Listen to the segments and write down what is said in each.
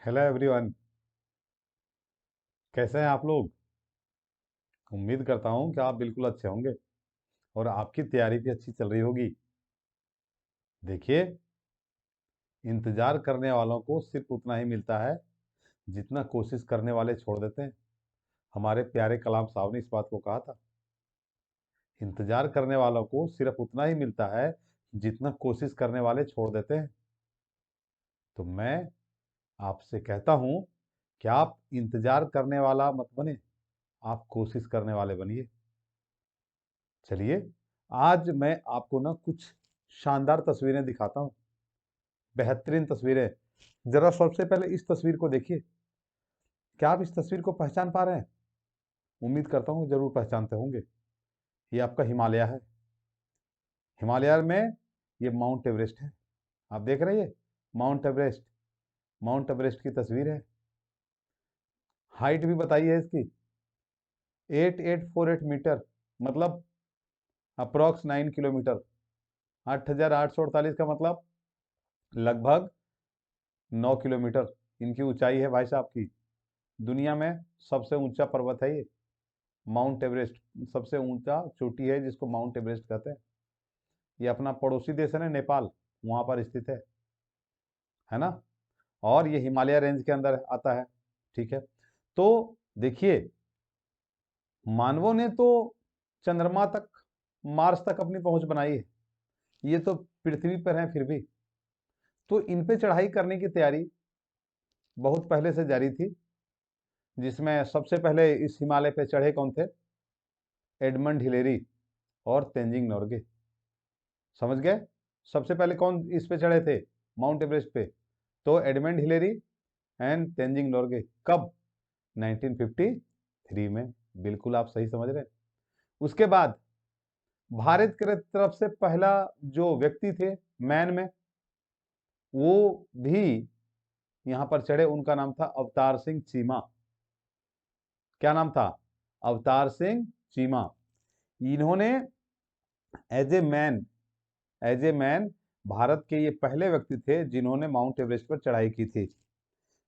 Hello everyone. कैसे हैं आप लोग? उम्मीद करता हूं कि आप बिल्कुल अच्छे होंगे और आपकी तैयारी भी अच्छी चल रही होगी। देखिए, इंतजार करने वालों को सिर्फ उतना ही मिलता है जितना कोशिश करने वाले छोड़ देते हैं। हमारे प्यारे कलाम साहब ने इस बात को कहा था। इंतजार करने वालों को सिर्फ उतना ही मिलता है जितना कोशिश करने वाले छोड़ देते हैं। तो मैं आपसे कहता हूं कि आप इंतजार करने वाला मत बने, आप कोशिश करने वाले बनिए। चलिए, आज मैं आपको ना कुछ शानदार तस्वीरें दिखाता हूँ। बेहतरीन तस्वीरें। जरा सबसे पहले इस तस्वीर को देखिए। क्या आप इस तस्वीर को पहचान पा रहे हैं? उम्मीद करता हूँ जरूर पहचानते होंगे। ये आपका हिमालय है। हिमालय में ये माउंट एवरेस्ट है। आप देख रहे हैं, माउंट एवरेस्ट। माउंट एवरेस्ट की तस्वीर है। हाइट भी बताइए इसकी, 8848 मीटर, मतलब अप्रोक्स 9 किलोमीटर। 8848 का मतलब लगभग 9 किलोमीटर इनकी ऊंचाई है भाई साहब की। दुनिया में सबसे ऊंचा पर्वत है ये, माउंट एवरेस्ट। सबसे ऊंचा चोटी है जिसको माउंट एवरेस्ट कहते हैं। ये अपना पड़ोसी देश है ना, नेपाल, वहां पर स्थित है ना। और ये हिमालय रेंज के अंदर आता है। ठीक है। तो देखिए, मानवों ने तो चंद्रमा तक, मार्स तक अपनी पहुंच बनाई है। ये तो पृथ्वी पर है फिर भी। तो इन पे चढ़ाई करने की तैयारी बहुत पहले से जारी थी, जिसमें सबसे पहले इस हिमालय पे चढ़े कौन थे? एडमंड हिलेरी और तेंजिंग नोर्गे। समझ गए? सबसे पहले कौन इस पे चढ़े थे, माउंट एवरेस्ट पे? तो Edmund Hillary and Tenzing Norgay. कब? 1953 में। बिल्कुल आप सही समझ रहे हैं। उसके बाद भारत की तरफ से पहला जो व्यक्ति थे मैन में, वो भी यहां पर चढ़े। उनका नाम था अवतार सिंह चीमा। क्या नाम था? अवतार सिंह चीमा। इन्होंने as a man, as a man Bharat के ये पहले व्यक्ति थे जिन्होंने माउंट एवरेस्ट पर चढ़ाई की थी।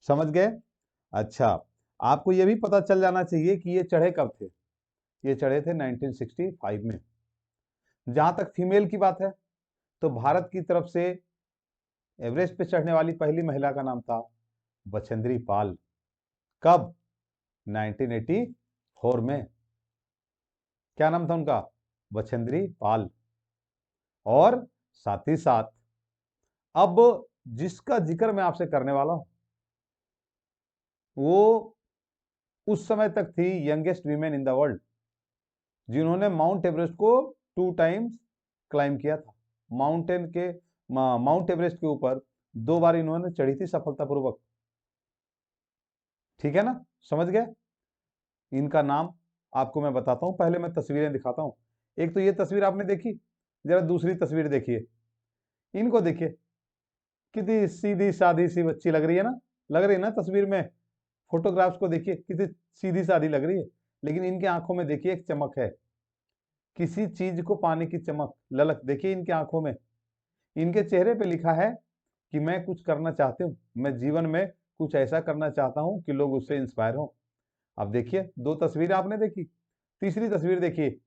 समझ गए? अच्छा, आपको यह भी पता चल जाना चाहिए कि ये चढ़े कब थे। ये चढ़े थे 1965 में। जहां तक फीमेल की बात है, तो भारत की तरफ से एवरेस्ट पे चढ़ने वाली पहली महिला का नाम था बछेंद्री पाल। कब? 1984 में। क्या नाम था उनका? बछेंद्री पाल। और साथ ही साथ अब जिसका जिक्र मैं आपसे करने वाला हूं, वो उस समय तक थी youngest women in the world, जिन्होंने माउंट एवरेस्ट को 2 टाइम्स क्लाइम किया था। माउंट एवरेस्ट के ऊपर 2 बार इन्होंने चढ़ी थी सफलतापूर्वक। ठीक है ना? समझ गए? इनका नाम आपको मैं बताता हूं, पहले मैं तस्वीरें दिखाता हूं। एक तो ये तस्वीर आपने देखी, जरा दूसरी तस्वीर देखिए। इनको देखिए, कितनी सीधी सादी सी बच्ची लग रही है ना? लग रही है ना तस्वीर में? फोटोग्राफ्स को देखिए, कितनी सीधी सादी लग रही है, लेकिन इनके आंखों में देखिए एक चमक है। किसी चीज को पाने की चमक, ललक देखिए इनकी आंखों में। इनके चेहरे पे लिखा है कि मैं कुछ करना चाहती हूँ, मैं जीवन में कुछ ऐसा करना चाहता हूँ कि लोग उससे इंस्पायर हों। अब देखिए, 2 तस्वीरें आपने देखी। तीसरी तस्वीर देखिए।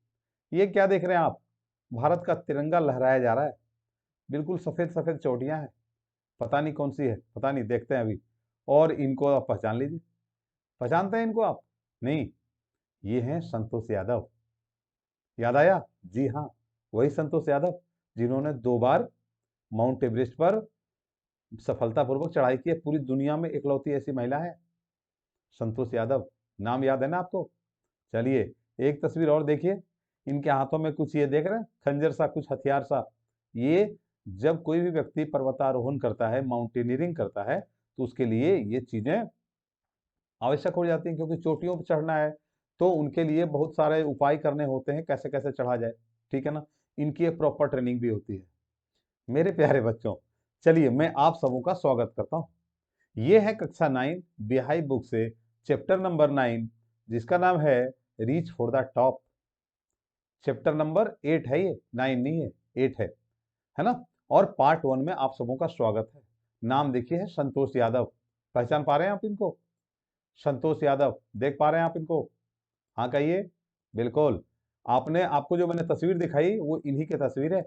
ये क्या देख रहे हैं आप? भारत का तिरंगा लहराया जा रहा है। बिल्कुल सफेद सफेद चोटियां हैं। पता नहीं कौन सी है, पता नहीं, देखते हैं अभी। और इनको आप पहचान लीजिए। पहचानते हैं इनको आप? नहीं, ये हैं संतोष यादव। याद आया? जी हाँ, वही संतोष यादव जिन्होंने 2 बार माउंट एवरेस्ट पर सफलतापूर्वक चढ़ाई की है। पूरी दुनिया में इकलौती ऐसी महिला है, संतोष यादव। नाम याद है ना आपको? चलिए, एक तस्वीर और देखिए। इनके हाथों में कुछ ये देख रहे हैं, खंजर सा, कुछ हथियार सा। ये जब कोई भी व्यक्ति पर्वतारोहण करता है, माउंटेनियरिंग करता है, तो उसके लिए ये चीजें आवश्यक हो जाती हैं, क्योंकि चोटियों पर चढ़ना है तो उनके लिए बहुत सारे उपाय करने होते हैं, कैसे कैसे चढ़ा जाए। ठीक है ना? इनकी एक प्रॉपर ट्रेनिंग भी होती है। मेरे प्यारे बच्चों, चलिए मैं आप सबों का स्वागत करता हूँ। ये है कक्षा 9 बिहाई बुक से चैप्टर नंबर 9, जिसका नाम है reach for the top. Chapter number 8 है ये, 9 नहीं है, 8 है ना? और पार्ट 1 में आप सबों का स्वागत है। नाम देखिए है संतोष यादव। पहचान पा रहे हैं आप इनको? संतोष यादव, देख पा रहे हैं आप इनको? हाँ कहिए। बिल्कुल, आपने आपको जो मैंने तस्वीर दिखाई वो इन्हीं की तस्वीर है।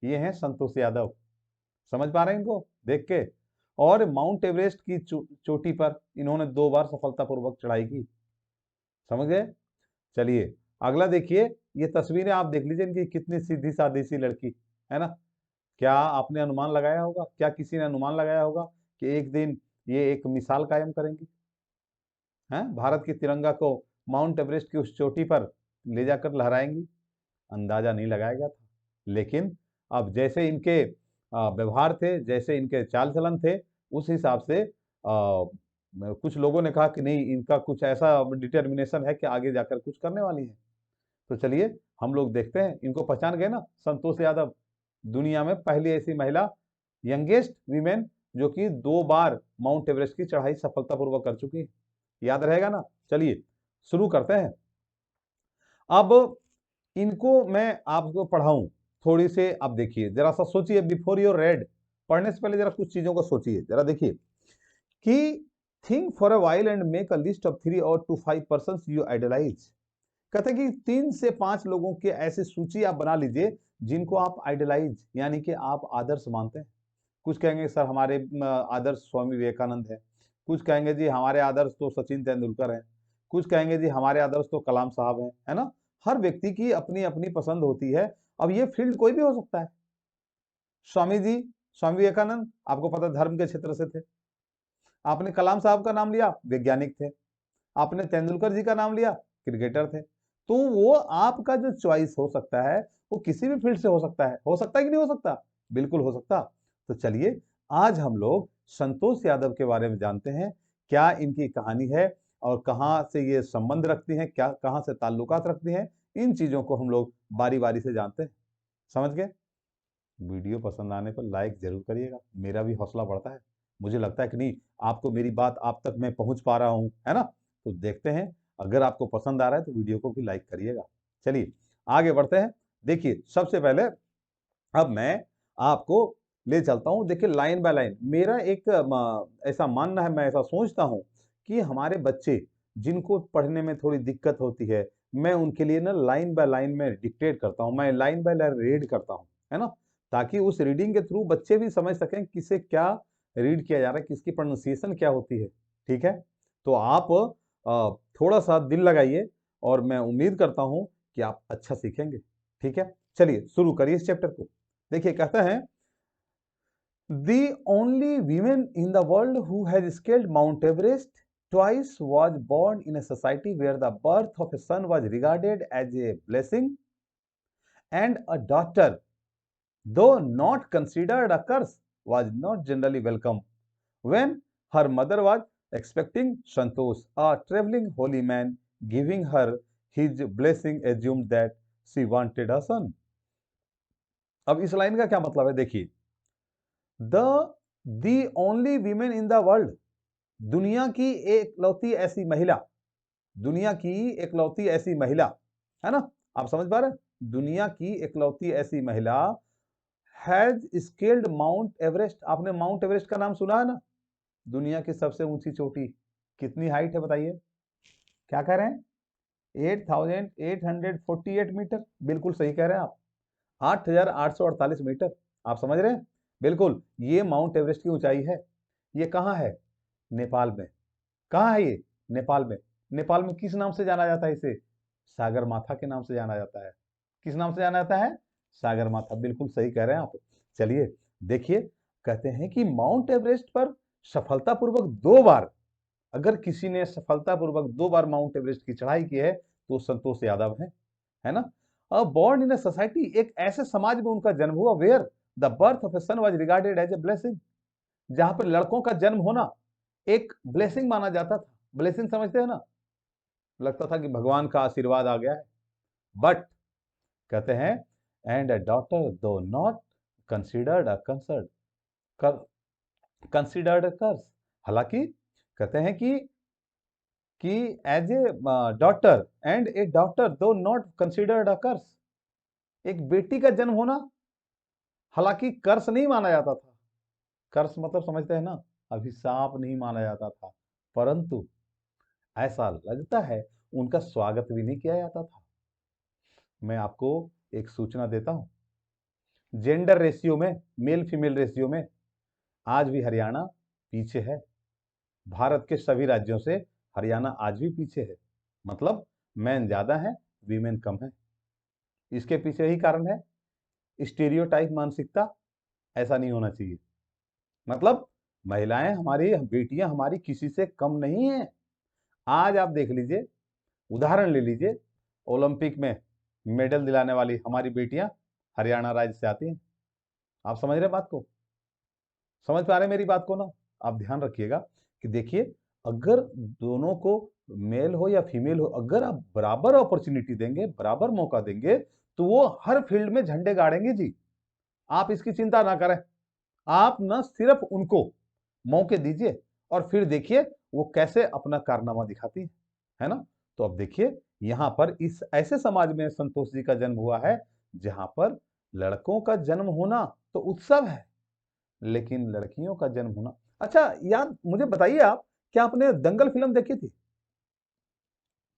ये हैं संतोष यादव। समझ पा रहे हैं इनको देख के? और माउंट एवरेस्ट की चोटी पर इन्होंने 2 बार सफलतापूर्वक चढ़ाई की। समझ गए? चलिए अगला देखिए, ये तस्वीरें आप देख लीजिए इनकी, कितनी सीधी सादी सी लड़की है ना। क्या आपने अनुमान लगाया होगा, क्या किसी ने अनुमान लगाया होगा कि एक दिन ये एक मिसाल कायम करेंगी, हैं भारत के तिरंगा को माउंट एवरेस्ट की उस चोटी पर ले जाकर लहराएंगी? अंदाजा नहीं लगाया गया था। लेकिन अब जैसे इनके व्यवहार थे, जैसे इनके चाल चलन थे, उस हिसाब से कुछ लोगों ने कहा कि नहीं, इनका कुछ ऐसा डिटर्मिनेशन है कि आगे जाकर कुछ करने वाली है। तो चलिए हम लोग देखते हैं, इनको पहचान गए ना, संतोष यादव, दुनिया में पहली ऐसी महिला, यंगेस्ट वीमेन जो कि 2 बार माउंट एवरेस्ट की चढ़ाई सफलतापूर्वक कर चुकी है। याद रहेगा ना? चलिए शुरू करते हैं। अब इनको मैं आपको पढ़ाऊं थोड़ी से, अब देखिए जरा सा सोचिए, बिफोर योर रेड, पढ़ने से पहले जरा कुछ चीजों को सोचिए, जरा देखिए कि think for a while and make a list of 3 और टू 5 पर्संस यू आइडलाइज। कहते हैं कि 3 से 5 लोगों की ऐसी सूची आप बना लीजिए जिनको आप आइडलाइज यानी कि आप आदर्श मानते हैं। कुछ कहेंगे सर हमारे आदर्श स्वामी विवेकानंद है, कुछ कहेंगे जी हमारे आदर्श तो सचिन तेंदुलकर हैं, कुछ कहेंगे जी हमारे आदर्श तो कलाम साहब हैं, है ना। हर व्यक्ति की अपनी अपनी पसंद होती है। अब ये फील्ड कोई भी हो सकता है। स्वामी जी, स्वामी विवेकानंद आपको पता धर्म के क्षेत्र से थे। आपने कलाम साहब का नाम लिया, वैज्ञानिक थे। आपने तेंदुलकर जी का नाम लिया, क्रिकेटर थे। तो वो आपका जो चॉइस हो सकता है वो किसी भी फील्ड से हो सकता है। हो सकता है कि नहीं हो सकता? बिल्कुल हो सकता। तो चलिए आज हम लोग संतोष यादव के बारे में जानते हैं, क्या इनकी कहानी है और कहां से ये संबंध रखती हैं, क्या कहां से ताल्लुकात रखती हैं, इन चीजों को हम लोग बारी बारी से जानते हैं। समझ गए? वीडियो पसंद आने पर लाइक जरूर करिएगा, मेरा भी हौसला बढ़ता है। मुझे लगता है कि नहीं, आपको मेरी बात आप तक मैं पहुंच पा रहा हूं, है ना। तो देखते हैं, अगर आपको पसंद आ रहा है तो वीडियो को भी लाइक करिएगा। चलिए आगे बढ़ते हैं। देखिए सबसे पहले अब मैं आपको ले चलता हूं, देखिए लाइन बाय लाइन। मेरा एक ऐसा मानना है, मैं ऐसा सोचता हूं कि हमारे बच्चे जिनको पढ़ने में थोड़ी दिक्कत होती है, मैं उनके लिए ना लाइन बाय लाइन में डिक्टेट करता हूं, मैं लाइन बाय लाइन रीड करता हूं, है ना। ताकि उस रीडिंग के थ्रू बच्चे भी समझ सकें किसे क्या रीड किया जा रहा है, किसकी प्रोनाउंसिएशन क्या होती है। ठीक है, तो आप थोड़ा सा दिल लगाइए और मैं उम्मीद करता हूं कि आप अच्छा सीखेंगे। ठीक है, चलिए शुरू करिए इस चैप्टर को। देखिए कहता है, the only woman in the world who has scaled Mount Everest twice was born in a society where the birth of a son was regarded as a blessing and a daughter, though not considered a curse, was not generally welcome. When her mother was expecting Santosh, a traveling holy man, giving her his blessing, assumed that she wanted a son. अब इस line का क्या मतलब है? देखिए, the only women in the world, दुनिया की एकलौती ऐसी महिला, दुनिया की एकलौती ऐसी महिला, है ना। आप समझ पा रहे हैं? दुनिया की एकलौती ऐसी महिला हैज स्केल्ड माउंट एवरेस्ट। आपने माउंट एवरेस्ट का नाम सुना है ना, दुनिया की सबसे ऊंची चोटी। कितनी हाइट है बताइए? क्या कह रहे हैं? 8848 मीटर। बिल्कुल सही कह रहे हैं आप, 8848 मीटर। आप समझ रहे हैं? बिल्कुल, ये माउंट एवरेस्ट की ऊंचाई है। ये कहाँ है? नेपाल में। कहाँ है ये? नेपाल में। नेपाल में किस नाम से जाना जाता है इसे? सागर माथा के नाम से जाना जाता है। किस नाम से जाना जाता है? सागर माथा। बिल्कुल सही कह रहे हैं आप। चलिए देखिए, कहते हैं कि माउंट एवरेस्ट पर सफलतापूर्वक 2 बार, अगर किसी ने सफलतापूर्वक 2 बार माउंट एवरेस्ट की चढ़ाई की है तो संतोष यादव है ना। बॉर्न इन ए सोसाइटी, एक ऐसे समाज में उनका जन्म हुआ where the birth of a son was regarded as a blessing, जहां पर लड़कों का जन्म होना एक ब्लेसिंग माना जाता था। ब्लेसिंग समझते हैं ना, लगता था कि भगवान का आशीर्वाद आ गया है। बट कहते हैं, and a daughter though not considered a considered curse, हालांकि कहते हैं कि as a daughter and a daughter though not considered a curse, एक बेटी का जन्म होना हालांकि कर्स नहीं माना जाता था। कर्स मतलब समझते हैं ना, अभिशाप नहीं माना जाता था, परंतु ऐसा लगता है उनका स्वागत भी नहीं किया जाता था। मैं आपको एक सूचना देता हूं, जेंडर रेशियो में, मेल फीमेल रेशियो में आज भी हरियाणा पीछे है। भारत के सभी राज्यों से हरियाणा आज भी पीछे है। मतलब मैन ज्यादा है, वीमेन कम है। इसके पीछे यही कारण है, स्टीरियोटाइप मानसिकता। ऐसा नहीं होना चाहिए। मतलब महिलाएं हमारी, बेटियां हमारी किसी से कम नहीं है। आज आप देख लीजिए, उदाहरण ले लीजिए, ओलंपिक में मेडल दिलाने वाली हमारी बेटियां हरियाणा राज्य से आती हैं। आप समझ रहे बात को? समझ पा रहे मेरी बात को ना? आप ध्यान रखिएगा कि देखिए, अगर दोनों को, मेल हो या फीमेल हो, अगर आप बराबर अपॉर्चुनिटी देंगे, बराबर मौका देंगे, तो वो हर फील्ड में झंडे गाड़ेंगे जी। आप इसकी चिंता ना करें। आप न सिर्फ उनको मौके दीजिए और फिर देखिए वो कैसे अपना कारनामा दिखाती है ना? तो अब देखिए, यहाँ पर इस ऐसे समाज में संतोष जी का जन्म हुआ है जहां पर लड़कों का जन्म होना तो उत्सव है, लेकिन लड़कियों का जन्म होना। अच्छा यार, मुझे बताइए आप, क्या आपने दंगल फिल्म देखी थी?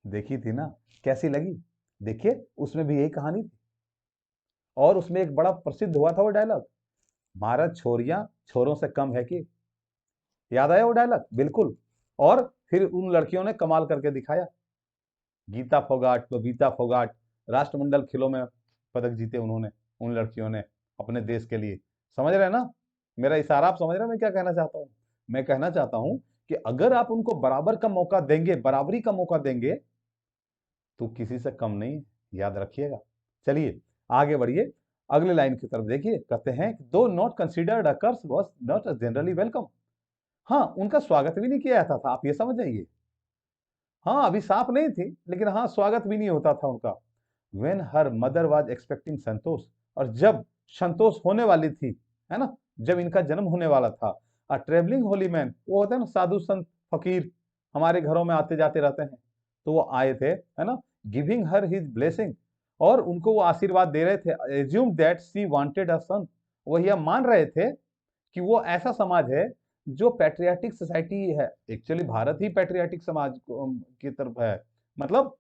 देखी थी ना? कैसी लगी? देखिए, उसमें भी यही कहानी थी और उसमें एक बड़ा प्रसिद्ध हुआ था वो डायलॉग, भारत छोरियां छोरों से कम है कि। याद आया वो डायलॉग? बिल्कुल। और फिर उन लड़कियों ने कमाल करके दिखाया। गीता फोगाट, बबीता फोगाट, राष्ट्रमंडल खेलों में पदक जीते उन्होंने, उन लड़कियों ने, अपने देश के लिए। समझ रहे हैं ना मेरा इशारा? आप समझ रहे हैं मैं क्या कहना चाहता हूँ? मैं कहना चाहता हूं कि अगर आप उनको बराबर का मौका देंगे, बराबरी का मौका देंगे, तो किसी से कम नहीं, याद रखिएगा। चलिए आगे बढ़िए, अगले लाइन की तरफ देखिए। कहते हैं, दो not considered occurs was not generally welcome. हाँ, उनका स्वागत भी नहीं किया जाता था, आप ये समझ जाइए। हाँ, अभिशाप नहीं थी, लेकिन हाँ, स्वागत भी नहीं होता था उनका। When her mother was expecting Santosh, और जब संतोष होने वाली थी, है ना, जब इनका जन्म होने वाला था, अ ट्रेवलिंग होली मैन, वो होते हैं ना साधु संत फकीर, हमारे घरों में आते जाते रहते हैं, तो वो आए थे, है ना, गिविंग हर हिज ब्लेसिंग, और उनको वो आशीर्वाद दे रहे थे। Assume that she wanted a son, वो यह मान रहे थे कि वो ऐसा समाज है जो पैट्रियाटिक सोसाइटी है। एक्चुअली भारत ही पैट्रियाटिक समाज की तरफ है। मतलब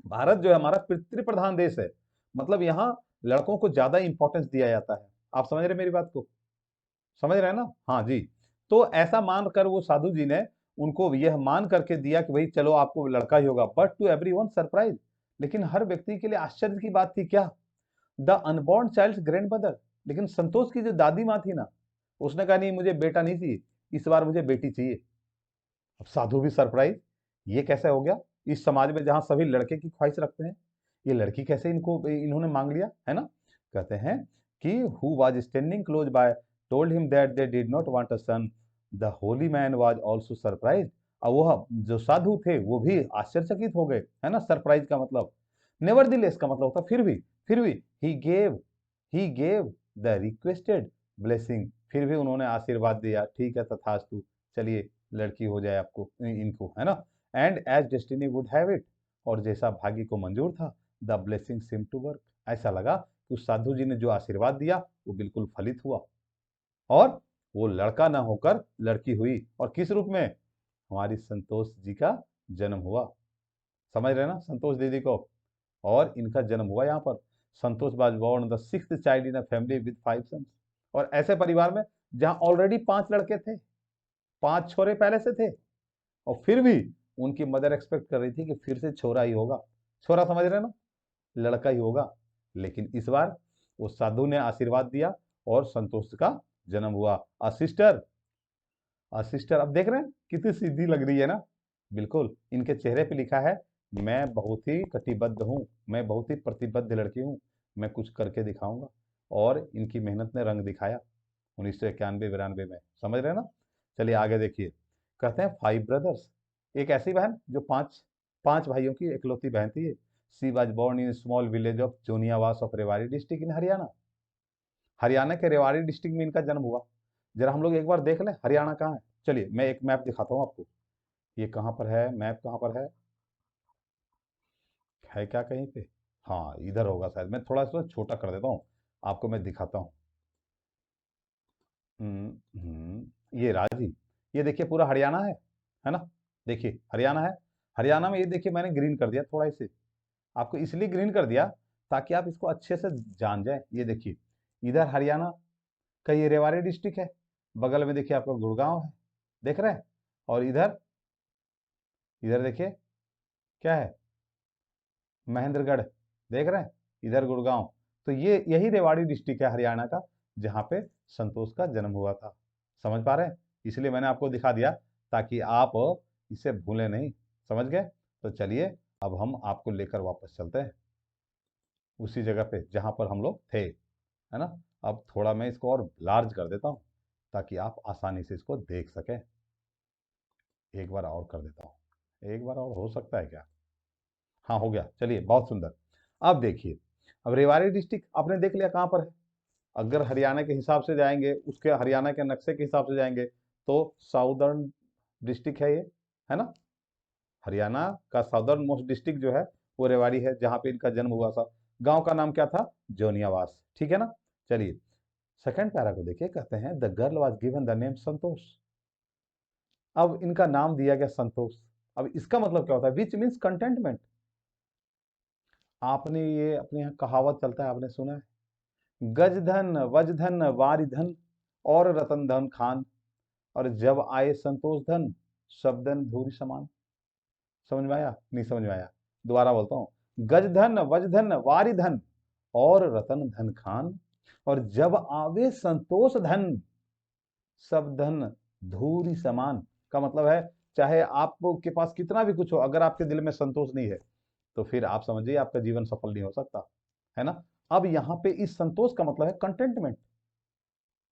भारत जो है हमारा पितृ प्रधान देश है। मतलब यहाँ लड़कों को ज्यादा इंपॉर्टेंस दिया जाता है। आप समझ रहे मेरी बात को? समझ रहे हैं ना? हाँ जी। तो ऐसा मान कर वो साधु जी ने उनको यह मान करके दिया कि भाई चलो आपको लड़का ही होगा, बट टू एवरीवन सरप्राइज, लेकिन हर व्यक्ति के लिए आश्चर्य की बात थी क्या, the unborn child grand mother, लेकिन संतोष की जो दादी माँ थी ना, उसने कहा नहीं मुझे बेटा नहीं चाहिए, इस बार मुझे बेटी चाहिए। अब साधु भी सरप्राइज, ये कैसे हो गया? इस समाज में जहां सभी लड़के की ख्वाहिश रखते हैं, ये लड़की कैसे इनको इन्होंने मांग लिया, है ना? कहते हैं कि who was standing close by told him that they did not want a son, the holy man was also surprised. अब वह जो साधु थे वो भी आश्चर्यचकित हो गए, है ना? सरप्राइज का मतलब नेवरदीलेस का मतलब होता फिर भी he gave the requested blessing, फिर भी उन्होंने आशीर्वाद दिया, ठीक है तथास्तु, चलिए लड़की हो जाए आपको, इनको, है ना? And as destiny would have it, और जैसा भाग्य को मंजूर था, the blessing seem to work, ऐसा लगा कि उस साधु जी ने जो आशीर्वाद दिया वो बिल्कुल फलित हुआ, और वो लड़का ना होकर लड़की हुई, और किस रूप में? हमारी संतोष जी का जन्म हुआ। समझ रहे हैं ना संतोष दीदी को? और इनका जन्म हुआ यहाँ पर। Santosh was born the sixth child in a family with 5 sons, और ऐसे परिवार में जहां ऑलरेडी 5 लड़के थे, 5 छोरे पहले से थे, और फिर भी उनकी मदर एक्सपेक्ट कर रही थी कि फिर से छोरा ही होगा। छोरा समझ रहे हैं ना? लड़का ही होगा। लेकिन इस बार वो साधु ने आशीर्वाद दिया और संतोष का जन्म हुआ। सिस्टर, अब देख रहे हैं कितनी सीधी लग रही है ना? बिल्कुल, इनके चेहरे पे लिखा है, मैं बहुत ही कटिबद्ध हूँ, मैं बहुत ही प्रतिबद्ध लड़की हूँ, मैं कुछ करके दिखाऊंगा। और इनकी मेहनत ने रंग दिखाया 1991-92 में। समझ रहे हैं ना? चलिए आगे देखिए। कहते हैं 5 ब्रदर्स, एक ऐसी बहन जो पांच पांच भाइयों की इकलौती बहन थी। She was born in small village of Joniyawas of Rewari district in Haryana. Haryana के रेवाड़ी डिस्ट्रिक्ट में इनका जन्म हुआ। जरा हम लोग एक बार देख लें हरियाणा कहाँ है। चलिए मैं एक मैप दिखाता हूँ आपको। ये कहाँ पर है? मैप कहाँ पर है क्या कहीं पे? हाँ इधर होगा शायद, मैं थोड़ा सा छोटा कर देता हूँ, आपको मैं दिखाता हूँ। ये राजी, ये देखिए पूरा हरियाणा है ना, देखिए हरियाणा है। हरियाणा में ये देखिए मैंने ग्रीन कर दिया थोड़ा इसे, आपको इसलिए ग्रीन कर दिया ताकि आप इसको अच्छे से जान जाए। ये देखिए इधर हरियाणा का ये रेवाड़ी डिस्ट्रिक्ट है, बगल में देखिए आपका गुड़गांव है, देख रहे हैं, और इधर इधर देखिए क्या है, महेंद्रगढ़, देख रहे हैं, इधर गुड़गांव। तो ये यही रेवाड़ी डिस्ट्रिक्ट है हरियाणा का, जहाँ पे संतोष का जन्म हुआ था। समझ पा रहे हैं? इसलिए मैंने आपको दिखा दिया ताकि आप इसे भूलें नहीं। समझ गए? तो चलिए अब हम आपको लेकर वापस चलते हैं उसी जगह पे जहाँ पर हम लोग थे, है ना। अब थोड़ा मैं इसको और लार्ज कर देता हूँ ताकि आप आसानी से इसको देख सकें। एक बार और कर देता हूँ, एक बार और हो सकता है क्या? हाँ हो गया, चलिए बहुत सुंदर। अब देखिए, अब रेवाड़ी डिस्ट्रिक्ट आपने देख लिया कहाँ पर है। अगर हरियाणा के हिसाब से जाएंगे, उसके हरियाणा के नक्शे के हिसाब से जाएंगे तो साउदर्न डिस्ट्रिक्ट है ये, है ना। हरियाणा का साउदर्न मोस्ट डिस्ट्रिक्ट जो है वो रेवाड़ी है, जहाँ पे इनका जन्म हुआ था। गांव का नाम क्या था? जोनियावास, ठीक है ना। चलिए सेकंड पैरा को देखिए, कहते हैं the girl was given the name Santosh. अब इनका नाम दिया गया संतोष। अब इसका मतलब क्या होता है? Which means contentment. आपने ये अपने यहाँ कहावत चलता है, आपने सुना है, गजधन वजधन वारिधन और रतन धन खान, और जब आए संतोष धन सब धन धूरी समान। समझ में आया? नहीं समझ में आया? दोबारा बोलता हूँ, गजधन वजधन वारिधन और रतन धन खान, और जब आवे संतोष धन सब धन धूरी समान। का मतलब है चाहे आपके पास कितना भी कुछ हो, अगर आपके दिल में संतोष नहीं है तो फिर आप समझिए आपका जीवन सफल नहीं हो सकता, है ना। अब यहाँ पे इस संतोष का मतलब है कंटेंटमेंट।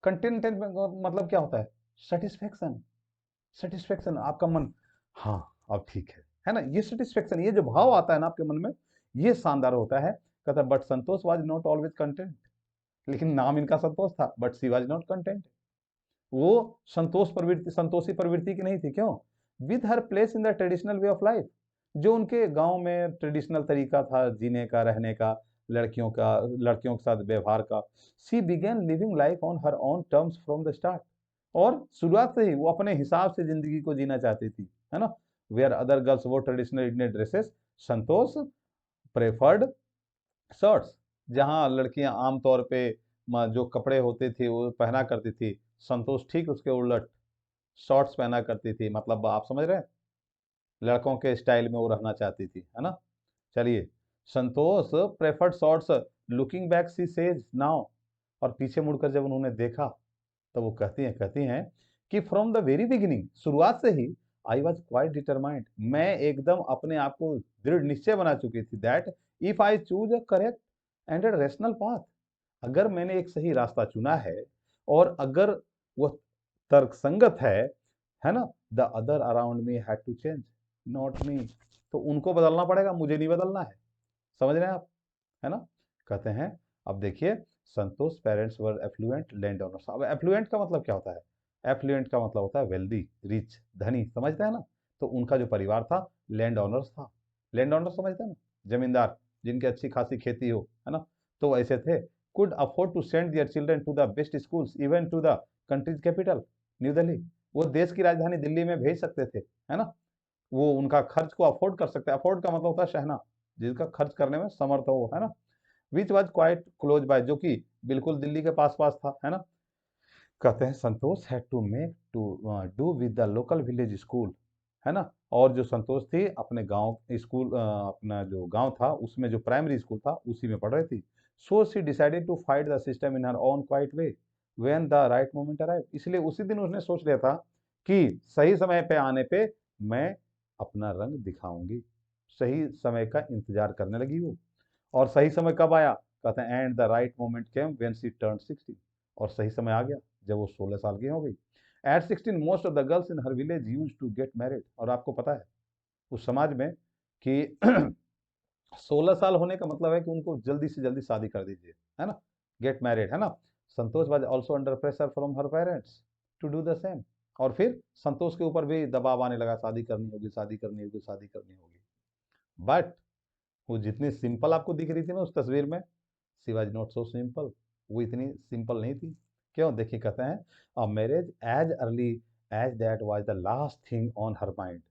कंटेंटमेंट मतलब क्या होता है? सेटिस्फेक्शन। सेटिस्फेक्शन, आपका मन, हाँ अब ठीक है ना। ये सेटिस्फेक्शन, ये जो भाव आता है ना आपके मन में, ये शानदार होता है। कहता है but Santosh was not always content. लेकिन नाम इनका संतोष था, but she was not content. वो संतोष प्रवृत्ति, संतोषी प्रवृत्ति की नहीं थी। क्यों? With her place in the traditional way of life. जो उनके गांव में ट्रेडिशनल तरीका था जीने का, रहने का, लड़कियों के साथ व्यवहार का। She began living life on her own terms from the start. और शुरुआत से ही वो अपने हिसाब से जिंदगी को जीना चाहती थी, है ना। वेयर अदर गर्ल्स वो ट्रेडिशनल इंडियन ड्रेसेस, संतोष प्रेफर्ड शर्ट्स। जहाँ लड़कियां आमतौर पे जो कपड़े होते थे वो पहना करती थी, संतोष ठीक उसके उलट शॉर्ट्स पहना करती थी। मतलब आप समझ रहे हैं, लड़कों के स्टाइल में वो रहना चाहती थी, है ना। चलिए, Santosh preferred shorts, looking back she says now. और पीछे मुड़कर जब उन्होंने देखा तो वो कहती हैं कि फ्रॉम द वेरी बिगिनिंग, शुरुआत से ही, आई वॉज क्वाइट डिटरमाइंड, मैं एकदम अपने आप को दृढ़ निश्चय बना चुकी थी, that if I choose a correct and a rational path, अगर मैंने एक सही रास्ता चुना है और अगर वह तर्कसंगत है ना, the other around me had to change not me. तो उनको बदलना पड़ेगा, मुझे नहीं बदलना है। समझ रहे हैं आप, है ना। कहते हैं, अब देखिए, Santosh parents were affluent land owners. अब एफ्लुएंट का मतलब क्या होता है? एफ्लुएंट का मतलब होता है वेल्दी, रिच, धनी, समझते हैं ना। तो उनका जो परिवार था लैंड ओनर्स था। लैंड ओनर समझते हैं ना, जमींदार, जिनकी अच्छी खासी खेती हो, है ना। तो ऐसे थे। Could afford to send their children to the best schools even to the country's capital New Delhi. वो देश की राजधानी दिल्ली में भेज सकते थे, है ना। वो उनका खर्च को अफोर्ड कर सकते हैं। अफोर्ड का मतलब होता है शहना, जिसका खर्च करने में समर्थ हो, है ना। Which was quite close by, जो कि बिल्कुल दिल्ली के पास पास था, है ना। कहते हैं Santosh had to make to do with the local village school, है ना। और जो संतोष थी अपने गांव स्कूल, अपना जो गांव था उसमें जो प्राइमरी स्कूल था उसी में पढ़ रही थी। So she decided to fight the system in her own quiet way when the right moment arrive. इसलिए उसी दिन उसने सोच लिया था कि सही समय पे आने पे मैं अपना रंग दिखाऊंगी। सही समय का इंतजार करने लगी वो। और सही समय कब आया? कहते हैं and the right moment came when she turned 16। और सही समय आ गया जब वो 16 साल की हो गई। At 16 most of the girls in her village used to get married. और आपको पता है उस समाज में कि 16 साल होने का मतलब है कि उनको जल्दी से जल्दी शादी कर दीजिए, है ना, गेट मैरिड, है ना। Santosh was also under pressure from her parents to do the same. और फिर संतोष के ऊपर भी दबाव आने लगा, शादी करनी होगी, शादी करनी होगी, शादी करनी होगी। बट वो जितनी सिंपल आपको दिख रही थी ना उस तस्वीर में, she was not so simple. वो इतनी सिंपल नहीं थी। क्यों? देखिए, कहते हैं a marriage at early age that was the last thing on her mind.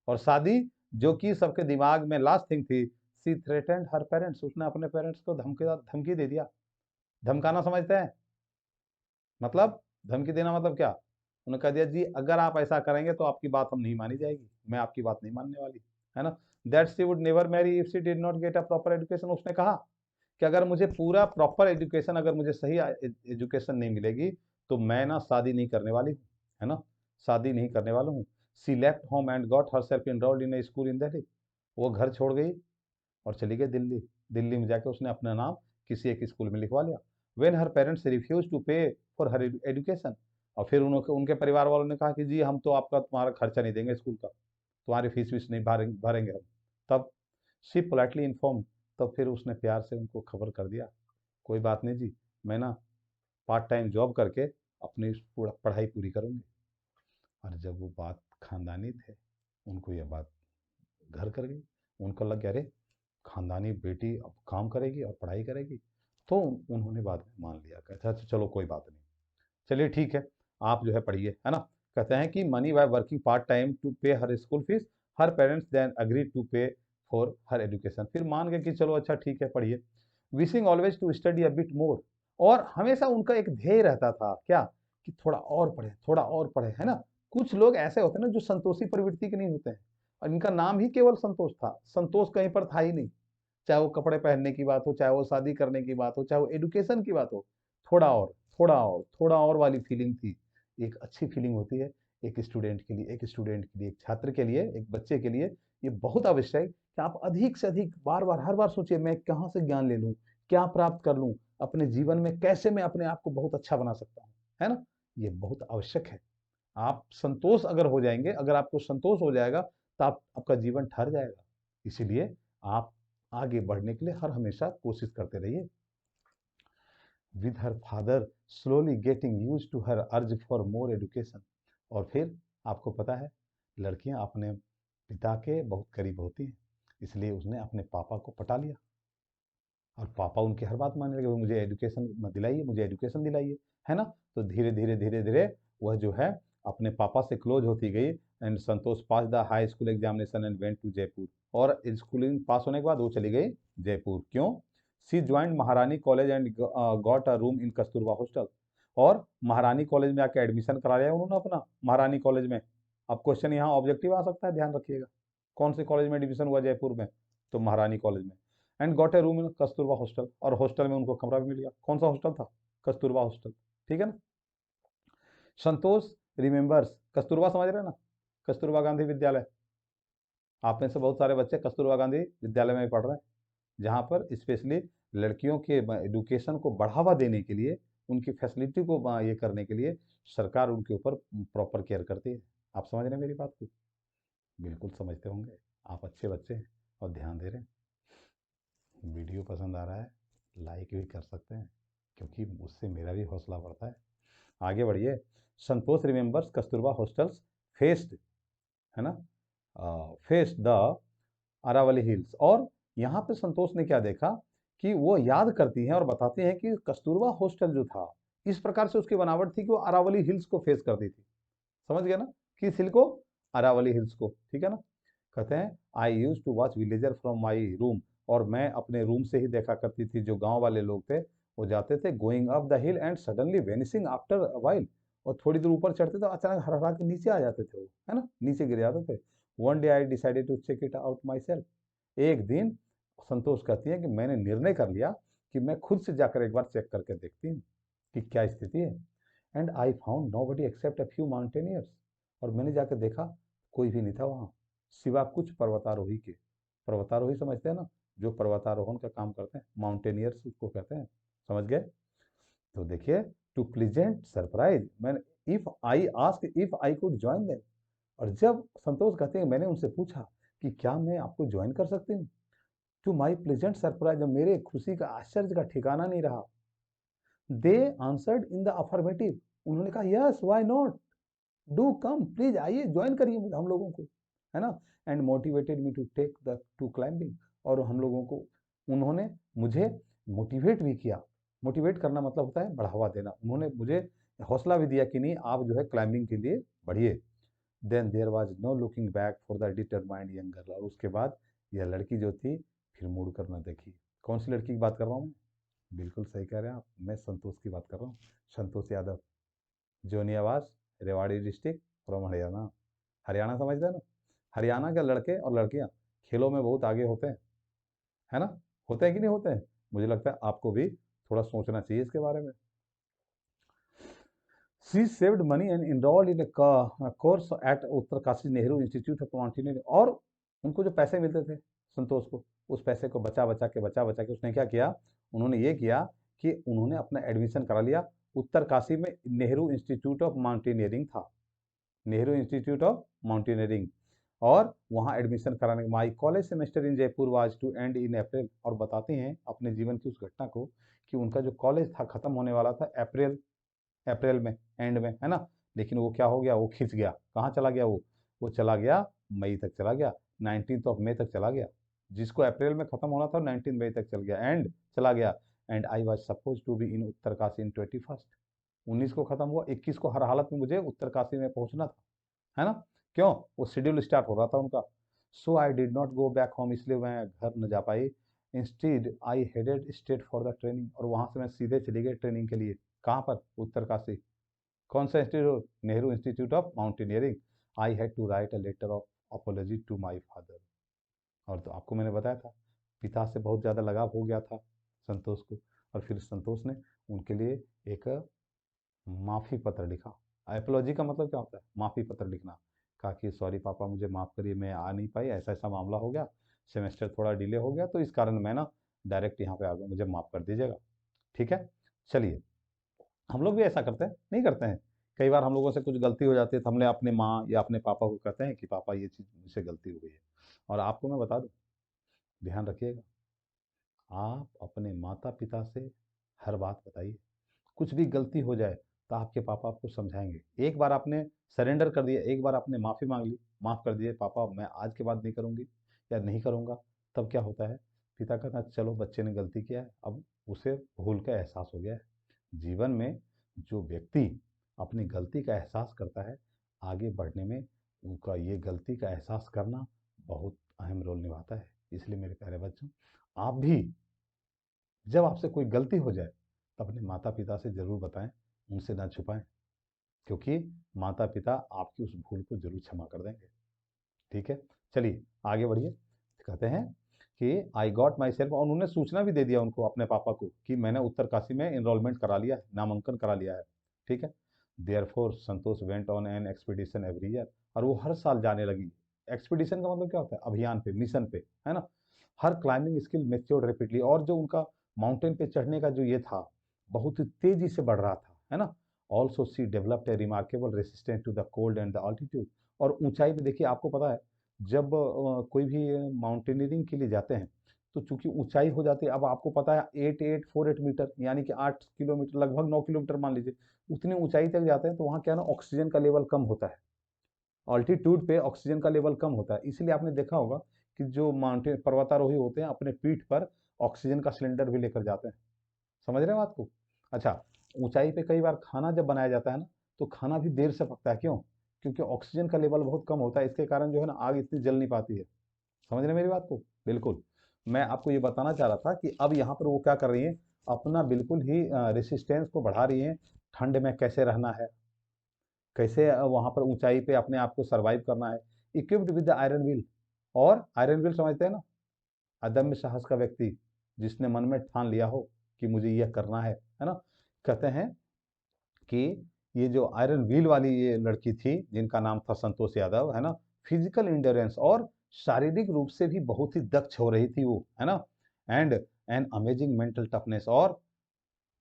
और शादी जो कि सबके दिमाग में लास्ट थिंग थी, सी थ्रेटेंड हर पेरेंट्स, उसने अपने पेरेंट्स को धमकी दे दिया। धमकाना समझते हैं मतलब, धमकी देना मतलब क्या? उन्होंने कह दिया जी अगर आप ऐसा करेंगे तो आपकी बात हम नहीं मानी जाएगी, मैं आपकी बात नहीं मानने वाली, है ना। That she would never marry if she did not get a proper education. उसने कहा कि अगर मुझे पूरा प्रॉपर एजुकेशन, अगर मुझे सही एजुकेशन नहीं मिलेगी तो मैं ना शादी नहीं करने वाली हूँ, है ना, शादी नहीं करने वाला हूँ। She left home and got herself enrolled in a school in Delhi. वो घर छोड़ गई और चली गई दिल्ली। दिल्ली में जाके उसने अपना नाम किसी एक स्कूल में लिखवा लिया। When her parents refuse to pay for her education, और फिर उनके परिवार वालों ने कहा कि जी हम तो आपका तुम्हारा खर्चा नहीं देंगे स्कूल का, तुम्हारी फीस वीस नहीं भरेंगे हम। तब शी पोलाइटली इन्फॉर्म, तब फिर उसने प्यार से उनको खबर कर दिया, कोई बात नहीं जी, मैं ना पार्ट टाइम जॉब करके अपनी पढ़ाई पूरी करूँगी। और जब वो बात खानदानी थे, उनको ये बात घर कर गई। उनको लग गया अरे खानदानी बेटी अब काम करेगी और पढ़ाई करेगी, तो उन्होंने बाद में मान लिया, कहते हैं अच्छा चलो कोई बात नहीं, चलिए ठीक है, आप जो है पढ़िए, है ना। कहते हैं कि money by working part time to pay her school fees, her parents then agree to pay for her education. फिर मान गए कि चलो अच्छा ठीक है पढ़िए। Wishing always to study a bit more, और हमेशा उनका एक ध्येय रहता था क्या, कि थोड़ा और पढ़े, थोड़ा और पढ़े, है ना। कुछ लोग ऐसे होते हैं ना जो संतोषी प्रवृत्ति के नहीं होते हैं, और इनका नाम ही केवल संतोष था, संतोष कहीं पर था ही नहीं। चाहे वो कपड़े पहनने की बात हो, चाहे वो शादी करने की बात हो, चाहे वो एडुकेशन की बात हो, थोड़ा और थोड़ा और थोड़ा और वाली फीलिंग थी। एक अच्छी फीलिंग होती है एक स्टूडेंट के लिए, एक छात्र के लिए, एक बच्चे के लिए। ये बहुत आवश्यक है कि आप अधिक से अधिक बार बार हर बार सोचिए मैं कहाँ से ज्ञान ले लूँ, क्या प्राप्त कर लूँ अपने जीवन में, कैसे मैं अपने आप को बहुत अच्छा बना सकता हूँ, है ना। ये बहुत आवश्यक है। आप संतोष अगर हो जाएंगे, अगर आपको संतोष हो जाएगा तो आपका जीवन ठहर जाएगा। इसीलिए आप आगे बढ़ने के लिए हर हमेशा कोशिश करते रहिए। With her father slowly getting use to her urge for more education. और फिर आपको पता है लड़कियां अपने पिता के बहुत करीब होती हैं, इसलिए उसने अपने पापा को पटा लिया, और पापा उनकी हर बात मानने लगे, मुझे एजुकेशन दिलाइए, मुझे एजुकेशन दिलाइए, है ना। तो धीरे धीरे धीरे धीरे वह जो है अपने पापा से क्लोज होती गई। And Santosh pass the high school examination and went to Jaipur. और स्कूलिंग पास होने के बाद वो चली गई जयपुर। क्यों? सी ज्वाइंट महारानी college and got a room in Kasturba hostel. और महारानी कॉलेज में आके एडमिशन करा लिया उन्होंने अपना, महारानी कॉलेज में। अब क्वेश्चन यहाँ ऑब्जेक्टिव आ सकता है, ध्यान रखिएगा, कौन से कॉलेज में एडमिशन हुआ जयपुर में? तो महारानी कॉलेज में। And got a room in Kasturba hostel, और हॉस्टल में उनको कमरा भी मिल गया। कौन सा हॉस्टल था? कस्तूरबा हॉस्टल, ठीक है ना। संतोष रिमेंबर्स, कस्तूरबा समझ रहे हैं ना, कस्तूरबा गांधी विद्यालय। आप में से बहुत सारे बच्चे कस्तूरबा गांधी विद्यालय में पढ़ रहे हैं, जहाँ पर स्पेशली लड़कियों के एडुकेशन को बढ़ावा देने के लिए, उनकी फैसिलिटी को ये करने के लिए सरकार उनके ऊपर प्रॉपर केयर करती है। आप समझ रहे हैं मेरी बात को? बिल्कुल समझते होंगे, आप अच्छे बच्चे हैं और ध्यान दे रहे हैं। वीडियो पसंद आ रहा है लाइक भी कर सकते हैं, क्योंकि उससे मेरा भी हौसला बढ़ता है। आगे बढ़िए। संतोष रिमेंबर्स कस्तूरबा हॉस्टल्स फेस्ड, है ना, फेस्ड द अरावली हिल्स। और यहाँ पे संतोष ने क्या देखा कि वो याद करती हैं और बताती हैं कि कस्तूरबा हॉस्टल जो था, इस प्रकार से उसकी बनावट थी कि वो अरावली हिल्स को फेस करती थी। समझ गया ना, किस हिल को? अरावली हिल्स को, ठीक है ना। कहते हैं I use to watch villager from my room, और मैं अपने रूम से ही देखा करती थी, जो गांव वाले लोग थे वो जाते थे going up the hill and suddenly vanishing after a while. और थोड़ी दूर ऊपर चढ़ते तो अचानक हरा के नीचे आ जाते थे वो, है ना, नीचे गिर जाते थे। One day I decided to check it out myself. एक दिन संतोष कहती है कि मैंने निर्णय कर लिया कि मैं खुद से जाकर एक बार चेक करके देखती हूँ कि क्या स्थिति है। And I found nobody except a few mountaineers. और मैंने जाकर देखा कोई भी नहीं था वहाँ, सिवा कुछ पर्वतारोही के। पर्वतारोही समझते हैं ना, जो पर्वतारोहण का काम करते हैं, माउंटेनियर्स उसको कहते हैं। समझ गए? तो देखिए, टू प्लीजेंट सरप्राइज मैंने if I ask if I could join them. और जब संतोष कहते हैं मैंने उनसे पूछा कि क्या मैं आपको ज्वाइन कर सकती हूँ, टू माई प्लीजेंट सरप्राइज, जब मेरे खुशी का आश्चर्य का ठिकाना नहीं रहा, they answered in the affirmative. उन्होंने कहा yes why not, do come please, आइए ज्वाइन करिए हम लोगों को, है ना। And motivated me to take the to climbing. और हम लोगों को उन्होंने मुझे मोटिवेट भी किया। मोटिवेट करना मतलब होता है बढ़ावा देना। उन्होंने मुझे हौसला भी दिया कि नहीं आप जो है क्लाइंबिंग के लिए बढ़िए। Then there was no looking back for the determined young girl, और उसके बाद यह लड़की जो थी फिर मुड़ कर न देखी। कौन सी लड़की की बात कर रहा हूँ मैं? बिल्कुल सही कह रहे हैं आप, मैं संतोष की बात कर रहा हूँ। Santosh Yadav, जोनियावास, Rewari district, from Haryana. हरियाणा समझते हैं ना? हरियाणा के लड़के और लड़कियां खेलों में बहुत आगे होते हैं, है ना? होते हैं कि नहीं होते हैं? मुझे लगता है आपको भी थोड़ा सोचना चाहिए इसके बारे में। She saved money and enrolled in course eight Uttarkashi Nehru institute of mountaineering, और उनको जो पैसे मिलते थे संतोष को, उस पैसे को बचा बचा के उसने क्या किया? उन्होंने ये किया कि उन्होंने अपना एडमिशन करा लिया उत्तरकाशी में। नेहरू इंस्टीट्यूट ऑफ माउंटेनियरिंग था, नेहरू इंस्टीट्यूट ऑफ माउंटेनियरिंग, और वहाँ एडमिशन कराने। My college semester in Jaipur was to end in April, और बताते हैं अपने जीवन की उस घटना को कि उनका जो कॉलेज था खत्म होने वाला था अप्रैल, अप्रैल में एंड में, है ना? लेकिन वो क्या हो गया? वो खिंच गया। कहाँ चला गया वो चला गया मई तक चला गया, 19 ऑफ मई तक चला गया। जिसको अप्रैल में खत्म होना था 19 मई तक चल गया एंड चला गया। And I was suppose to be in Uttarkashi in 21, 19 को खत्म हुआ, 21 को हर हालत में मुझे उत्तरकाशी में पहुंचना था, है ना? क्यों? वो शेड्यूल स्टार्ट हो रहा था उनका। So I did not go back home, इसलिए मैं घर न जा पाई। Instead I headed straight for the training, और वहां से मैं सीधे चली गई ट्रेनिंग के लिए। कहाँ पर? उत्तरकाशी। कौन सा institute? Nehru institute of mountaineering. I had to write a letter of apology to my father, और तो आपको मैंने बताया था पिता से बहुत ज़्यादा लगाव हो गया था संतोष को, और फिर संतोष ने उनके लिए एक माफ़ी पत्र लिखा। एपोलॉजी का मतलब क्या होता है? माफ़ी पत्र लिखना। कहा कि सॉरी पापा, मुझे माफ़ करिए, मैं आ नहीं पाई, ऐसा ऐसा मामला हो गया, सेमेस्टर थोड़ा डिले हो गया, तो इस कारण मैं ना डायरेक्ट यहाँ पे आ गया, मुझे माफ़ कर दीजिएगा। ठीक है, चलिए। हम लोग भी ऐसा करते हैं, नहीं करते हैं? कई बार हम लोगों से कुछ गलती हो जाती है तो हमने अपने माँ या अपने पापा को कहते हैं कि पापा ये चीज़ मुझसे गलती हो गई है। और आपको मैं बता दूं, ध्यान रखिएगा, आप अपने माता पिता से हर बात बताइए। कुछ भी गलती हो जाए तो आपके पापा आपको समझाएंगे। एक बार आपने सरेंडर कर दिया, एक बार आपने माफ़ी मांग ली, माफ़ कर दिए पापा, मैं आज के बाद नहीं करूँगी या नहीं करूँगा, तब क्या होता है? पिता कहता है चलो बच्चे ने गलती किया है, अब उसे भूल का एहसास हो गया है। जीवन में जो व्यक्ति अपनी गलती का एहसास करता है, आगे बढ़ने में उनका ये गलती का एहसास करना बहुत अहम रोल निभाता है। इसलिए मेरे प्यारे बच्चों, आप भी जब आपसे कोई गलती हो जाए तो अपने माता पिता से ज़रूर बताएं, उनसे ना छुपाएं, क्योंकि माता पिता आपकी उस भूल को ज़रूर क्षमा कर देंगे। ठीक है, चलिए आगे बढ़िए। कहते हैं कि आई गॉट माई सेल्फ, और उन्होंने सूचना भी दे दिया उनको, अपने पापा को, कि मैंने उत्तरकाशी में इनरोलमेंट करा लिया है, नामांकन करा लिया है। ठीक है। Therefore Santosh went on an expedition every year, और वो हर साल जाने लगी। एक्सपीडिशन का मतलब क्या होता है? अभियान पे, मिशन पे, है ना? हर क्लाइंबिंग स्किल मेच्योर्ड रैपिडली, और जो उनका माउंटेन पे चढ़ने का जो ये था, बहुत ही तेजी से बढ़ रहा था, है ना? Also she developed a remarkable resistance to the cold and the altitude, और ऊंचाई पे देखिए, आपको पता है जब कोई भी माउंटेनियरिंग के लिए जाते हैं तो चूंकि ऊंचाई हो जाती है, अब आपको पता है 8848 मीटर, यानी कि 8 किलोमीटर, लगभग 9 किलोमीटर मान लीजिए, उतनी ऊंचाई तक जाते हैं तो वहाँ क्या ना, ऑक्सीजन का लेवल कम होता है। ऑल्टीट्यूड पे ऑक्सीजन का लेवल कम होता है, इसलिए आपने देखा होगा कि जो माउंटेन पर्वतारोही होते हैं अपने पीठ पर ऑक्सीजन का सिलेंडर भी लेकर जाते हैं। समझ रहे हैं बात को? अच्छा, ऊंचाई पे कई बार खाना जब बनाया जाता है ना, तो खाना भी देर से पकता है। क्यों? क्योंकि ऑक्सीजन का लेवल बहुत कम होता है, इसके कारण जो है ना, आग इतनी जल नहीं पाती है। समझ रहे हैं मेरी बात को? बिल्कुल। मैं आपको ये बताना चाह रहा था कि अब यहाँ पर वो क्या कर रही है, अपना बिल्कुल ही रेसिस्टेंस को बढ़ा रही है। ठंड में कैसे रहना है, कैसे वहाँ पर ऊंचाई पे अपने आप को सर्वाइव करना है, equipped with the iron wheel. और आयरन व्हील समझते हैं ना? अदम्य साहस का व्यक्ति, जिसने मन में ठान लिया हो कि मुझे यह करना है ना? कहते हैं कि ये जो आयरन व्हील वाली ये लड़की थी, जिनका नाम था संतोष यादव, है ना? फिजिकल इंड्योरेंस और शारीरिक रूप से भी बहुत ही दक्ष हो रही थी वो, है ना? And an amazing mental toughness, और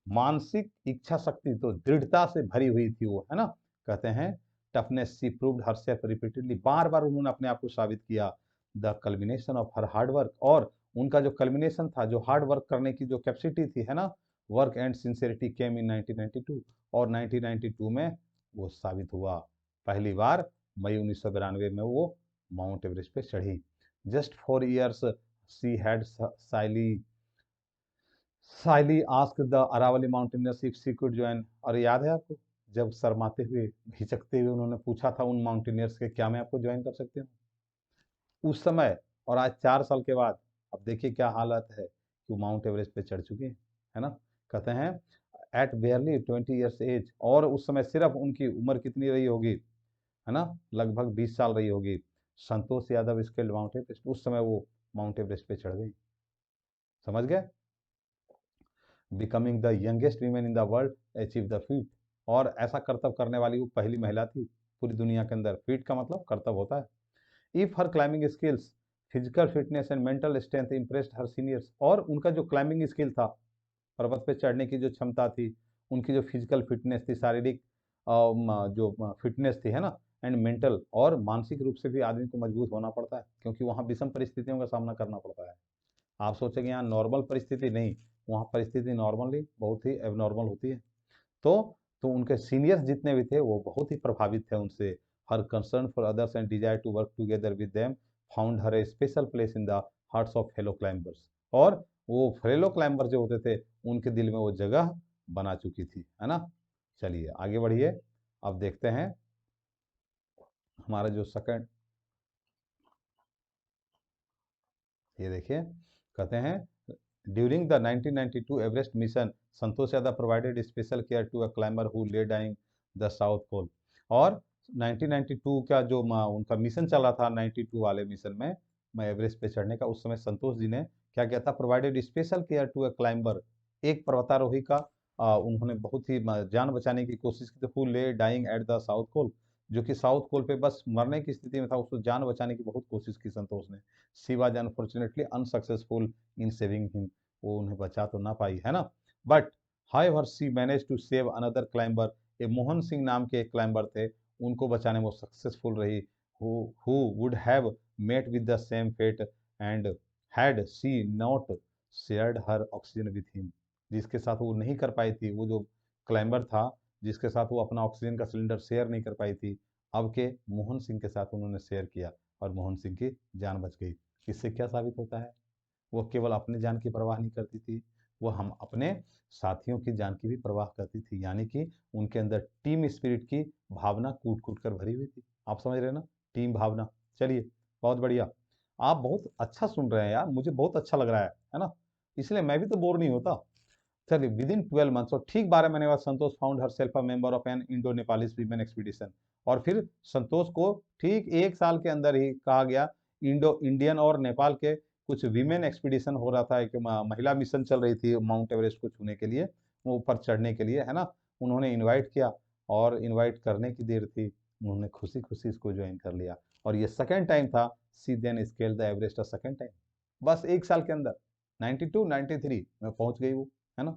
मानसिक इच्छा शक्ति तो दृढ़ता से भरी हुई थी वो, है ना? कहते हैं टफनेस, सी प्रूव्ड हरसेल्फ रिपीटेडली, बार बार उन्होंने अपने आप को साबित किया। The culmination of her hard work, और उनका जो कल्मिनेशन था, जो हार्ड वर्क करने की जो कैपेसिटी थी, है ना, वर्क एंड सिंसियरिटी केम इन 1992, और 1992 में वो साबित हुआ। पहली बार मई 1992 में वो माउंट एवरेस्ट पे चढ़ी। Just 4 years she had shyly ask the Aravalli mountaineers if she could join, और याद है आपको जब शर्माते हुए, हिचकते हुए उन्होंने पूछा था उन माउंटेनियर्स के, क्या मैं आपको ज्वाइन कर सकती हूँ? उस समय और आज 4 साल के बाद अब देखिए क्या हालत है कि वो माउंट एवरेस्ट पे चढ़ चुके हैं, है ना? कहते हैं एट बारली 20 ईयर्स एज, और उस समय सिर्फ उनकी उम्र कितनी रही होगी, है ना? लगभग 20 साल रही होगी। Santosh Yadav scaled mount Everest, उस समय वो माउंट एवरेस्ट पे चढ़ गई। समझ गए? Becoming the youngest women in the world achieve the feet, और ऐसा करतब करने वाली वो पहली महिला थी पूरी दुनिया के अंदर। फीट का मतलब करतब होता है। If her climbing skills, physical fitness and mental strength impressed her seniors, और उनका जो क्लाइंबिंग स्किल था, पर्वत पे चढ़ने की जो क्षमता थी, उनकी जो फिजिकल फिटनेस थी, शारीरिक जो फिटनेस थी, है ना, एंड मेंटल, और मानसिक रूप से भी आदमी को मजबूत होना पड़ता है, क्योंकि वहाँ विषम परिस्थितियों का सामना करना पड़ता है। आप सोचेंगे यहाँ नॉर्मल परिस्थिति, नहीं, वहाँ परिस्थिति नॉर्मली बहुत ही एबनॉर्मल होती है। तो उनके सीनियर्स जितने भी थे वो बहुत ही प्रभावित थे उनसे। Her concern for others and desire to work together with them found her a special place in the hearts of fellow climbers, और वो फेलो क्लाइंबर जो होते थे उनके दिल में वो जगह बना चुकी थी, है ना? चलिए आगे बढ़िए। अब देखते हैं हमारा जो सेकंड, ये देखिए, कहते हैं during the 1992 Everest mission Santosh Yadav provided special care to a climber who lay dying the South Pole. और 1992 का जो उनका मिशन चला था, 92 वाले मिशन में मैं एवरेस्ट पे चढ़ने का, उस समय संतोष जी ने क्या किया था, provided special care to a climber, एक पर्वतारोही का उन्होंने बहुत ही जान बचाने की कोशिश की थी, who lay dying at the South Pole, जो कि साउथ पोल पे बस मरने की स्थिति में था, उसको जान बचाने की बहुत कोशिश की संतोष ने। She was unfortunately unsuccessful in saving him, वो उन्हें बचा तो ना पाई, है ना, but however she manage to save another climber, ये मोहन सिंह नाम के एक क्लाइंबर थे, उनको बचाने में वो सक्सेसफुल रही, who would have met with the same fate and had she not shared her oxygen with him, जिसके साथ वो नहीं कर पाई थी, वो जो क्लाइंबर था जिसके साथ वो अपना ऑक्सीजन का सिलेंडर शेयर नहीं कर पाई थी, अब के मोहन सिंह के साथ उन्होंने शेयर किया और मोहन सिंह की जान बच गई। इससे क्या साबित होता है, वो केवल अपने जान की परवाह नहीं करती थी, वो हम अपने साथियों की जान की भी परवाह करती थी, यानी कि उनके अंदर टीम स्पिरिट की भावना कूट कूट कर भरी हुई थी। आप समझ रहे हैं ना, टीम भावना। चलिए बहुत बढ़िया, आप बहुत अच्छा सुन रहे हैं यार, मुझे बहुत अच्छा लग रहा है ना, इसलिए मैं भी तो बोर नहीं होता। चलिए विद इन 12 मंथ्स, और ठीक 12 महीने बाद Santosh found herself a member of an Indo Nepalese women expedition, और फिर संतोष को ठीक 1 साल के अंदर ही कहा गया, इंडो इंडियन और नेपाल के कुछ वीमेन एक्सपीडिशन हो रहा था, एक महिला मिशन चल रही थी माउंट एवरेस्ट को छूने के लिए, वो ऊपर चढ़ने के लिए, है ना, उन्होंने इनवाइट किया, और इनवाइट करने की देर थी, उन्होंने खुशी खुशी इसको ज्वाइन कर लिया, और ये सेकेंड टाइम था, she then scale the Everest a second time, बस 1 साल के अंदर 92 93 में पहुंच गई वो, है ना,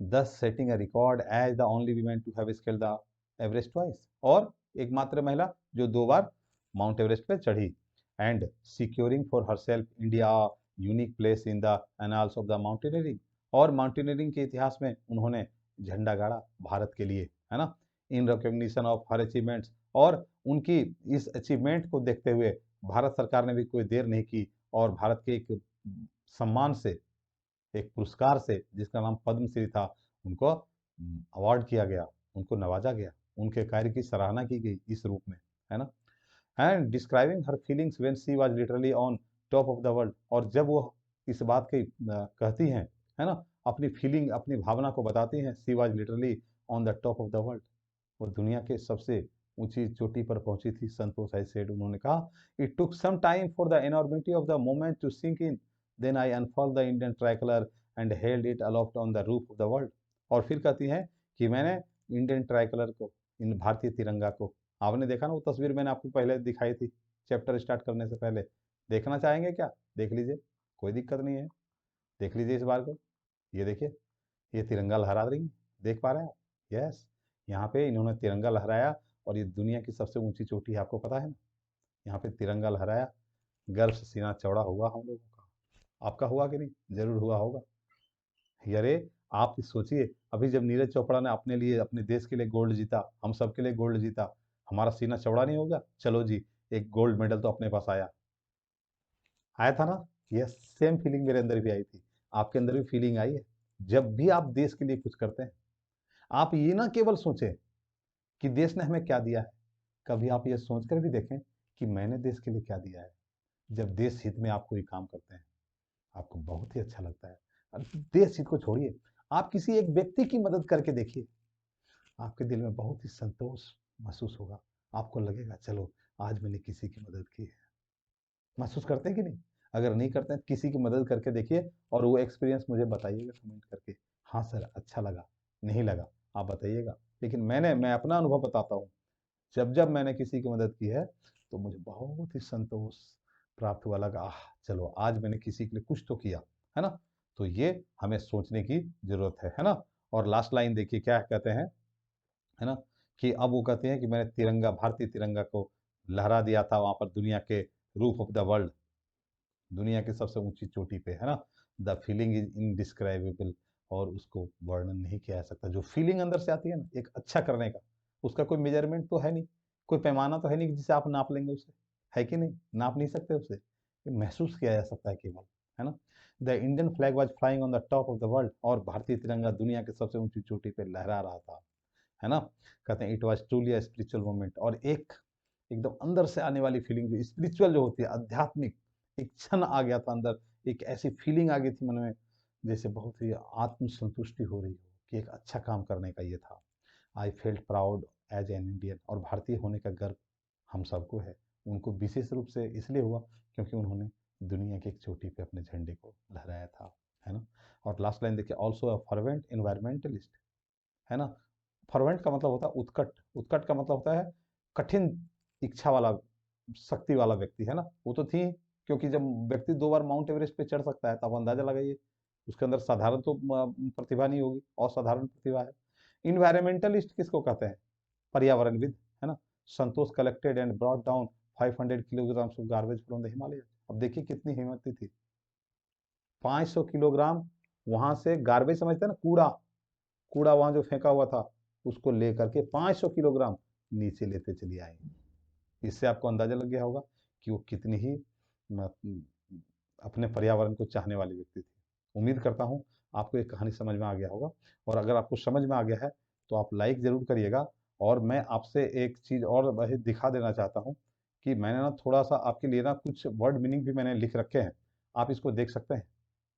thus setting a record as the only woman to have scaled the Everest twice, और एकमात्र महिला जो 2 बार माउंट एवरेस्ट पे चढ़ी, and securing for herself India unique place in the annals of the mountaineering, और माउंटेनियरिंग के इतिहास में उन्होंने झंडा गाड़ा भारत के लिए, है ना, in recognition of her achievements, और उनकी इस अचीवमेंट को देखते हुए भारत सरकार ने भी कोई देर नहीं की, और भारत के एक सम्मान से, एक पुरस्कार से जिसका नाम पद्मश्री था, उनको अवार्ड किया गया, उनको नवाजा गया, उनके कार्य की सराहना की गई इस रूप में, है ना, and describing her feelings when she was literally on top of the world, और जब वो इस बात की कहती हैं, है ना, अपनी फीलिंग, अपनी भावना को बताती हैं, she was literally on the top of the world, वो दुनिया के सबसे ऊंची चोटी पर पहुंची थी, संतोष आई सेड, उन्होंने कहा, it took some time for the enormity of the moment to sink in, then I unfold the Indian tricolour and held it aloft on the roof of the world, और फिर कहती हैं कि मैंने इंडियन ट्राइकलर को, इन भारतीय तिरंगा को, आपने देखा ना वो तस्वीर मैंने आपको पहले दिखाई थी चैप्टर स्टार्ट करने से पहले, देखना चाहेंगे क्या, देख लीजिए, कोई दिक्कत नहीं है, देख लीजिए इस बार को, ये देखिए, ये तिरंगा लहरा रही है, देख पा रहे हैं आप, यस, यहाँ पे इन्होंने तिरंगा लहराया, और ये दुनिया की सबसे ऊंची चोटी है, आपको पता है ना, यहाँ पे तिरंगा लहराया, गर्व से सीना चौड़ा हुआ हम लोगों का, आपका हुआ कि नहीं, जरूर हुआ होगा। अरे आप सोचिए, अभी जब नीरज चोपड़ा ने अपने लिए, अपने देश के लिए गोल्ड जीता, हम सबके लिए गोल्ड जीता, हमारा सीना चौड़ा नहीं होगा, चलो जी, एक गोल्ड मेडल तो अपने पास आया, आया था ना, यस, सेम फीलिंग मेरे अंदर भी आई थी, आपके अंदर भी फीलिंग आई है, जब भी आप देश के लिए कुछ करते हैं, आप ये ना केवल सोचें कि देश ने हमें क्या दिया है, कभी आप ये सोचकर भी देखें कि मैंने देश के लिए क्या दिया है। जब देश हित में आप कोई काम करते हैं, आपको बहुत ही अच्छा लगता है। और देश हित को छोड़िए, आप किसी एक व्यक्ति की मदद करके देखिए, आपके दिल में बहुत ही संतोष महसूस होगा। आपको लगेगा चलो आज मैंने किसी की मदद की है। महसूस करते हैं कि नहीं? अगर नहीं करते हैं, किसी की मदद करके देखिए और वो एक्सपीरियंस मुझे बताइएगा कमेंट करके। हाँ सर, अच्छा लगा, नहीं लगा, आप बताइएगा। लेकिन मैं अपना अनुभव बताता हूँ, जब जब मैंने किसी की मदद की है तो मुझे बहुत ही संतोष प्राप्त हुआ। लगा आह, चलो आज मैंने किसी के लिए कुछ तो किया, है ना। तो ये हमें सोचने की जरूरत है ना। और लास्ट लाइन देखिए क्या कहते हैं, है ना, कि अब वो कहते हैं कि मैंने तिरंगा, भारतीय तिरंगा को लहरा दिया था वहां पर दुनिया के रूफ ऑफ द वर्ल्ड, दुनिया की सबसे ऊंची चोटी पे, है ना। द फीलिंग इज इनडिस्क्राइबेबल, और उसको वर्णन नहीं किया जा सकता। जो फीलिंग अंदर से आती है ना एक अच्छा करने का, उसका कोई मेजरमेंट तो है नहीं, कोई पैमाना तो है नहीं जिसे आप नाप लेंगे उसे, है कि नहीं? नाप नहीं सकते उसे, ये महसूस किया जा सकता है केवल, है ना। The Indian flag was flying on the top of the world, और भारतीय तिरंगा दुनिया के सबसे ऊंची चोटी पे लहरा रहा था, है ना। कहते हैं it was truly a spiritual moment, और एक एकदम अंदर से आने वाली फीलिंग जो स्पिरिचुअल जो होती है, आध्यात्मिक, एक क्षण आ गया था अंदर, एक ऐसी फीलिंग आ गई थी मन में, जैसे बहुत ही आत्म संतुष्टि हो रही हो कि एक अच्छा काम करने का ये था। I felt proud as an Indian, और भारतीय होने का गर्व हम सबको है। उनको विशेष रूप से इसलिए हुआ क्योंकि उन्होंने दुनिया की एक चोटी पे अपने झंडे को लहराया था, है ना। और लास्ट लाइन देखिए, ऑल्सो अ फर्वेंट इन्वायरमेंटलिस्ट, है ना। फर्वेंट का मतलब होता है उत्कट, उत्कट का मतलब होता है कठिन इच्छा वाला, शक्ति वाला व्यक्ति, है ना। वो तो थी, क्योंकि जब व्यक्ति 2 बार माउंट एवरेस्ट पे चढ़ सकता है तो आप अंदाजा लगाइए उसके अंदर साधारण तो प्रतिभा नहीं होगी, असाधारण प्रतिभा है। इन्वायरमेंटलिस्ट किसको कहते हैं? पर्यावरणविद, है ना। Santosh collected and brought down 500 kilogram of garbage from the Himalaya. अब देखिए कितनी हिम्मत थी, 500 किलोग्राम वहां से गार्बेज, समझते हैं ना, कूड़ा, कूड़ा वहां जो फेंका हुआ था उसको लेकर के 500 किलोग्राम नीचे लेते चली आई। इससे आपको अंदाजा लग गया होगा कि वो कितनी ही अपने पर्यावरण को चाहने वाली व्यक्ति थी। उम्मीद करता हूँ आपको ये कहानी समझ में आ गया होगा, और अगर आपको समझ में आ गया है तो आप लाइक ज़रूर करिएगा। और मैं आपसे एक चीज़ और वही दिखा देना चाहता हूँ कि मैंने ना थोड़ा सा आपके लिए ना कुछ वर्ड मीनिंग भी मैंने लिख रखे हैं, आप इसको देख सकते हैं।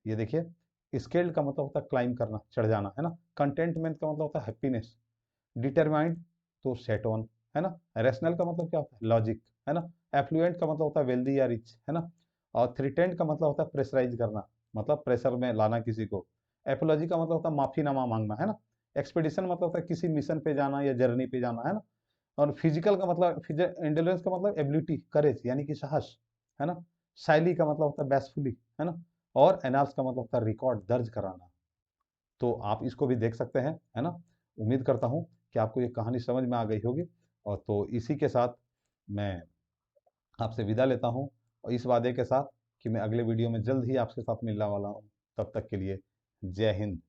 ये देखिए, स्केल्ड का मतलब होता है क्लाइम करना, चढ़ जाना, है ना। कंटेंटमेंट का मतलब होता है हैप्पीनेस। डिटरमाइंड तो सेट ऑन, है ना। रैशनल का मतलब क्या होता है? लॉजिक, है ना। एफ्लुएंट का मतलब होता है वेल्दी या रिच, है ना। और थ्रिटेंड का मतलब होता है प्रेशराइज करना, मतलब प्रेशर में लाना किसी को। एपोलॉजी का मतलब होता है माफीनामा मांगना, है ना। एक्सपेडिशन मतलब होता है किसी मिशन पे जाना या जर्नी पे जाना, है ना। और फिजिकल का मतलब, एंडोरेंस का मतलब एबिलिटी, करेज यानी कि साहस, है ना। शाइली का मतलब होता है बैसफुली, है ना। और एनाल्स का मतलब होता है रिकॉर्ड, दर्ज कराना। तो आप इसको भी देख सकते हैं, है ना। उम्मीद करता हूँ कि आपको ये कहानी समझ में आ गई होगी। और तो इसी के साथ मैं आपसे विदा लेता हूँ, और इस वादे के साथ कि मैं अगले वीडियो में जल्द ही आपके साथ मिलने वाला हूँ। तब तक के लिए जय हिंद।